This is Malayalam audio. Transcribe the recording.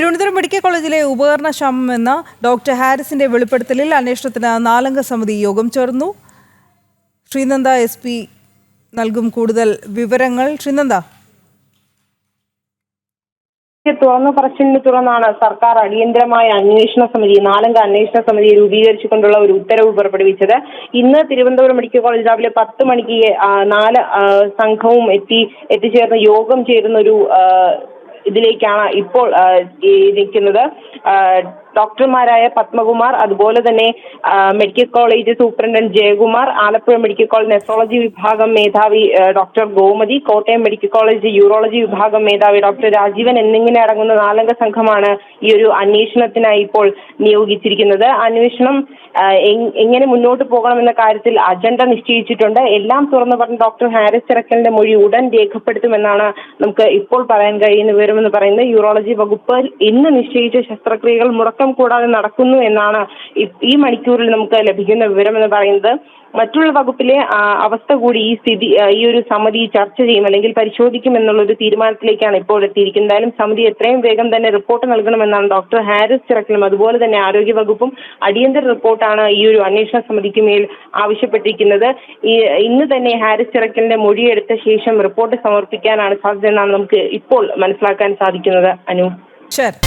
തിരുവനന്തപുരം മെഡിക്കൽ കോളേജിലെ ഉപകരണക്ഷാമം എന്ന ഡോക്ടർ ഹാരിസിന്റെ വെളിപ്പെടുത്തലിൽ അന്വേഷണത്തിന് 4-അംഗ സമിതി യോഗം ചേർന്നു. ശ്രീനന്ദ SP നൽകും കൂടുതൽ വിവരങ്ങൾ. ശ്രീനന്ദ, തുറന്നു പറച്ചിലിനെ തുടർന്നാണ് സർക്കാർ അടിയന്തരമായ അന്വേഷണ സമിതി 4-അംഗ അന്വേഷണ സമിതി രൂപീകരിച്ചുകൊണ്ടുള്ള ഒരു ഉത്തരവ് പുറപ്പെടുവിച്ചത്. ഇന്ന് തിരുവനന്തപുരം മെഡിക്കൽ കോളേജ് രാവിലെ 10 മണിക്ക് 4 സംഘവും എത്തിച്ചേർന്ന് യോഗം ചേരുന്ന ഒരു ഇതിലേക്കാണ് ഇപ്പോൾ നിൽക്കുന്നത്. ഡോക്ടർമാരായ പത്മകുമാർ, അതുപോലെ തന്നെ medical college superintendent Jayakumar, Alappuzha medical college nephrology വിഭാഗം മേധാവി doctor Gomathi, Kottayam medical college urology വിഭാഗം മേധാവി ഡോക്ടർ രാജീവൻ എന്നിങ്ങനെ അടങ്ങുന്ന 4-അംഗ സംഘമാണ് ഈ ഒരു അന്വേഷണത്തിനായി ഇപ്പോൾ നിയോഗിച്ചിരിക്കുന്നത്. അന്വേഷണം എങ്ങനെ മുന്നോട്ട് പോകണമെന്ന കാര്യത്തിൽ അജണ്ട നിശ്ചയിച്ചിട്ടുണ്ട്. എല്ലാം തുറന്നു പറഞ്ഞ ഡോക്ടർ ഹാരിസ് ചിറക്കലിന്റെ മൊഴി ഉടൻ രേഖപ്പെടുത്തുമെന്നാണ് നമുക്ക് ഇപ്പോൾ പറയാൻ കഴിയുന്ന വിവരമെന്ന് പറയുന്നത്. യൂറോളജി വകുപ്പ് ഇന്ന് നിശ്ചയിച്ച ശസ്ത്രക്രിയകൾ മുടക്കം കൂടാതെ നടക്കുന്നു എന്നാണ് ഈ മണിക്കൂറിൽ നമുക്ക് ലഭിക്കുന്ന വിവരം എന്ന് പറയുന്നത്. മറ്റുള്ള വകുപ്പിലെ അവസ്ഥ കൂടി ഈ ഒരു സമിതി ചർച്ച ചെയ്യും, അല്ലെങ്കിൽ പരിശോധിക്കും എന്നുള്ള ഒരു തീരുമാനത്തിലേക്കാണ് ഇപ്പോൾ എത്തിയിരിക്കുന്നത്. എന്തായാലും സമിതി എത്രയും വേഗം തന്നെ റിപ്പോർട്ട് നൽകണമെന്നാണ് ഡോക്ടർ ഹാരിസ് ചിറക്കലും അതുപോലെ തന്നെ ആരോഗ്യ വകുപ്പും അടിയന്തര റിപ്പോർട്ടാണ് ഈ ഒരു അന്വേഷണ സമിതിക്ക് മേൽ ആവശ്യപ്പെട്ടിരിക്കുന്നത്. ഇന്ന് തന്നെ ഹാരിസ് ചിറക്കലിന്റെ മൊഴിയെടുത്ത ശേഷം റിപ്പോർട്ട് സമർപ്പിക്കാനാണ് സാധ്യത എന്നാണ് നമുക്ക് ഇപ്പോൾ മനസ്സിലാക്കാൻ സാധിക്കുന്നത്. അനു, ശരി.